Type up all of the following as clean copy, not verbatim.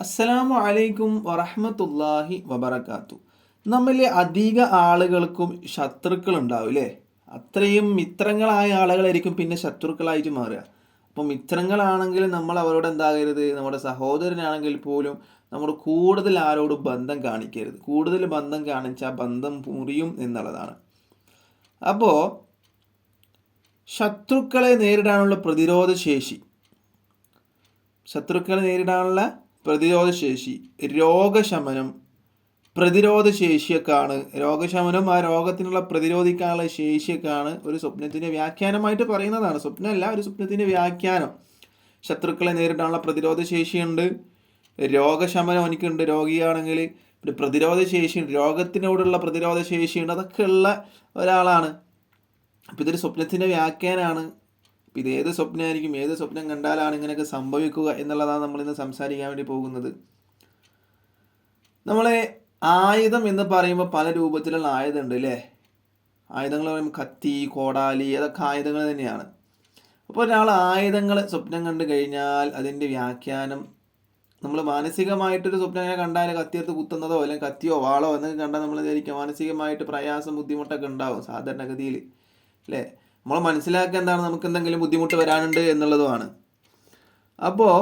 അസ്സലാമു അലൈക്കും വറഹ്മത്തുള്ളാഹി വബറകാത്തു. നമ്മിലെ അധിക ആളുകൾക്കും ശത്രുക്കൾ ഉണ്ടാവും അല്ലേ? അത്രയും മിത്രങ്ങളായ ആളുകളായിരിക്കും പിന്നെ ശത്രുക്കളായിട്ട് മാറുക. അപ്പം മിത്രങ്ങളാണെങ്കിൽ നമ്മൾ അവരോട് എന്താകരുത്, നമ്മുടെ സഹോദരനാണെങ്കിൽ പോലും നമ്മൾ കൂടുതൽ ആരോടും ബന്ധം കാണിക്കരുത്. കൂടുതൽ ബന്ധം കാണിച്ചാൽ ബന്ധം മുറിയും എന്നുള്ളതാണ്. അപ്പോൾ ശത്രുക്കളെ നേരിടാനുള്ള പ്രതിരോധ ശേഷി, ശത്രുക്കളെ നേരിടാനുള്ള പ്രതിരോധ ശേഷി, രോഗശമനം, പ്രതിരോധ ശേഷിയൊക്കെയാണ്. രോഗശമനം, ആ രോഗത്തിനുള്ള പ്രതിരോധിക്കാനുള്ള ശേഷിയൊക്കെയാണ് ഒരു സ്വപ്നത്തിൻ്റെ വ്യാഖ്യാനമായിട്ട് പറയുന്നതാണ്. സ്വപ്നമല്ല, ഒരു സ്വപ്നത്തിൻ്റെ വ്യാഖ്യാനം. ശത്രുക്കളെ നേരിടാനുള്ള പ്രതിരോധ ശേഷിയുണ്ട്, രോഗശമനം എനിക്കുണ്ട് രോഗിയാണെങ്കിൽ, പിന്നെ പ്രതിരോധ ശേഷിയുണ്ട്, രോഗത്തിനോടുള്ള പ്രതിരോധ ശേഷിയുണ്ട്. അതൊക്കെ ഉള്ള ഒരാളാണ്. അപ്പോൾ ഇതൊരു സ്വപ്നത്തിൻ്റെ വ്യാഖ്യാനമാണ്. അപ്പോൾ ഇത് ഏത് സ്വപ്നമായിരിക്കും, ഏത് സ്വപ്നം കണ്ടാലാണ് ഇങ്ങനെയൊക്കെ സംഭവിക്കുക എന്നുള്ളതാണ് നമ്മളിന്ന് സംസാരിക്കാൻ വേണ്ടി പോകുന്നത്. നമ്മളെ ആയുധം എന്ന് പറയുമ്പോൾ പല രൂപത്തിലുള്ള ആയുധം ഉണ്ട് അല്ലേ? ആയുധങ്ങൾ പറയുമ്പോൾ കത്തി, കോടാലി, അതൊക്കെ ആയുധങ്ങൾ തന്നെയാണ്. അപ്പോൾ ഒരാൾ ആയുധങ്ങൾ സ്വപ്നം കണ്ടു കഴിഞ്ഞാൽ അതിൻ്റെ വ്യാഖ്യാനം, നമ്മൾ മാനസികമായിട്ടൊരു സ്വപ്നം അങ്ങനെ കണ്ടാൽ കത്തിയെടുത്ത് കുത്തുന്നതോ അല്ലെങ്കിൽ കത്തിയോ വാളോ എന്നൊക്കെ കണ്ടാൽ നമ്മൾ വിചാരിക്കും മാനസികമായിട്ട് പ്രയാസം, ബുദ്ധിമുട്ടൊക്കെ ഉണ്ടാവും സാധാരണഗതിയിൽ അല്ലേ? നമ്മൾ മനസ്സിലാക്കുക എന്താണ്, നമുക്ക് എന്തെങ്കിലും ബുദ്ധിമുട്ട് വരാനുണ്ട് എന്നുള്ളതുമാണ്. അപ്പോൾ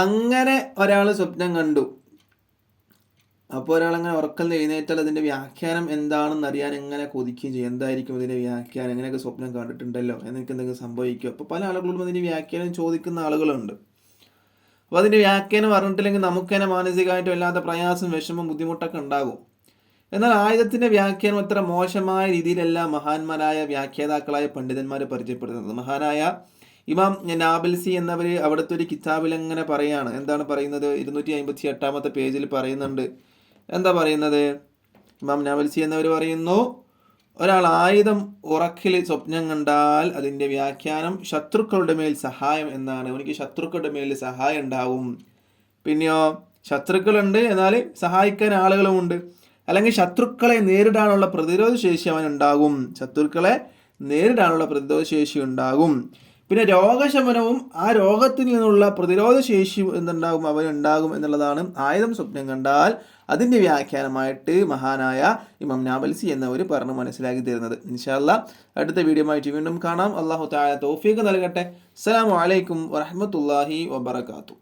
അങ്ങനെ ഒരാൾ സ്വപ്നം കണ്ടു. അപ്പോൾ ഒരാളങ്ങനെ ഉറക്കം എഴുന്നേറ്റാൽ അതിൻ്റെ വ്യാഖ്യാനം എന്താണെന്ന് അറിയാൻ എങ്ങനെ കൊതിക്കുകയും ചെയ്യും. എന്തായിരിക്കും ഇതിൻ്റെ വ്യാഖ്യാനം, എങ്ങനെയൊക്കെ സ്വപ്നം കണ്ടിട്ടുണ്ടല്ലോ, എനിക്ക് എന്തെങ്കിലും സംഭവിക്കും. അപ്പോൾ പല ആളുകളും അതിൻ്റെ വ്യാഖ്യാനം ചോദിക്കുന്ന ആളുകളുണ്ട്. അപ്പോൾ അതിൻ്റെ വ്യാഖ്യാനം പറഞ്ഞിട്ടില്ലെങ്കിൽ നമുക്ക് തന്നെ മാനസികമായിട്ട് വല്ലാത്ത പ്രയാസം, വിഷമം, ബുദ്ധിമുട്ടൊക്കെ ഉണ്ടാകും. എന്നാൽ ആയുധത്തിൻ്റെ വ്യാഖ്യാനം അത്ര മോശമായ രീതിയിലല്ല മഹാന്മാരായ വ്യാഖ്യാതാക്കളായ പണ്ഡിതന്മാരെ പരിചയപ്പെടുത്തുന്നത്. മഹാനായ ഇമാം നാബൽസി എന്നവർ അവിടുത്തെ ഒരു കിതാബിൽ അങ്ങനെ പറയാണ്. എന്താണ് പറയുന്നത്? 258 പേജിൽ പറയുന്നുണ്ട്. എന്താ പറയുന്നത്? ഇമാം നാബൽസി എന്നവർ പറയുന്നു, ഒരാൾ ആയുധം ഉറക്കിൽ സ്വപ്നം കണ്ടാൽ അതിൻ്റെ വ്യാഖ്യാനം ശത്രുക്കളുടെ മേൽ സഹായം എന്നാണ്. എനിക്ക് ശത്രുക്കളുടെ മേൽ സഹായം ഉണ്ടാവും. പിന്നെയോ ശത്രുക്കളുണ്ട് എന്നാൽ സഹായിക്കാൻ ആളുകളുമുണ്ട്. അല്ലെങ്കിൽ ശത്രുക്കളെ നേരിടാനുള്ള പ്രതിരോധ ശേഷി അവനുണ്ടാകും. ശത്രുക്കളെ നേരിടാനുള്ള പ്രതിരോധ ശേഷി ഉണ്ടാകും. പിന്നെ രോഗശമനവും ആ രോഗത്തിൽ നിന്നുള്ള പ്രതിരോധ ശേഷി എന്തുണ്ടാകും, അവനുണ്ടാകും എന്നുള്ളതാണ് ആയുധം സ്വപ്നം കണ്ടാൽ അതിൻ്റെ വ്യാഖ്യാനമായിട്ട് മഹാനായ ഇമാം നാബൽസി എന്നവർ പറഞ്ഞ് മനസ്സിലാക്കി തരുന്നത്. ഇൻഷാ അല്ലാഹ് അടുത്ത വീഡിയോ ആയിട്ട് വീണ്ടും കാണാം. അല്ലാഹു തആല തൗഫീഖ് നൽകട്ടെ. അസ്സലാമു അലൈക്കും വറഹ്മത്തുള്ളാഹി വബറകാതുഹു.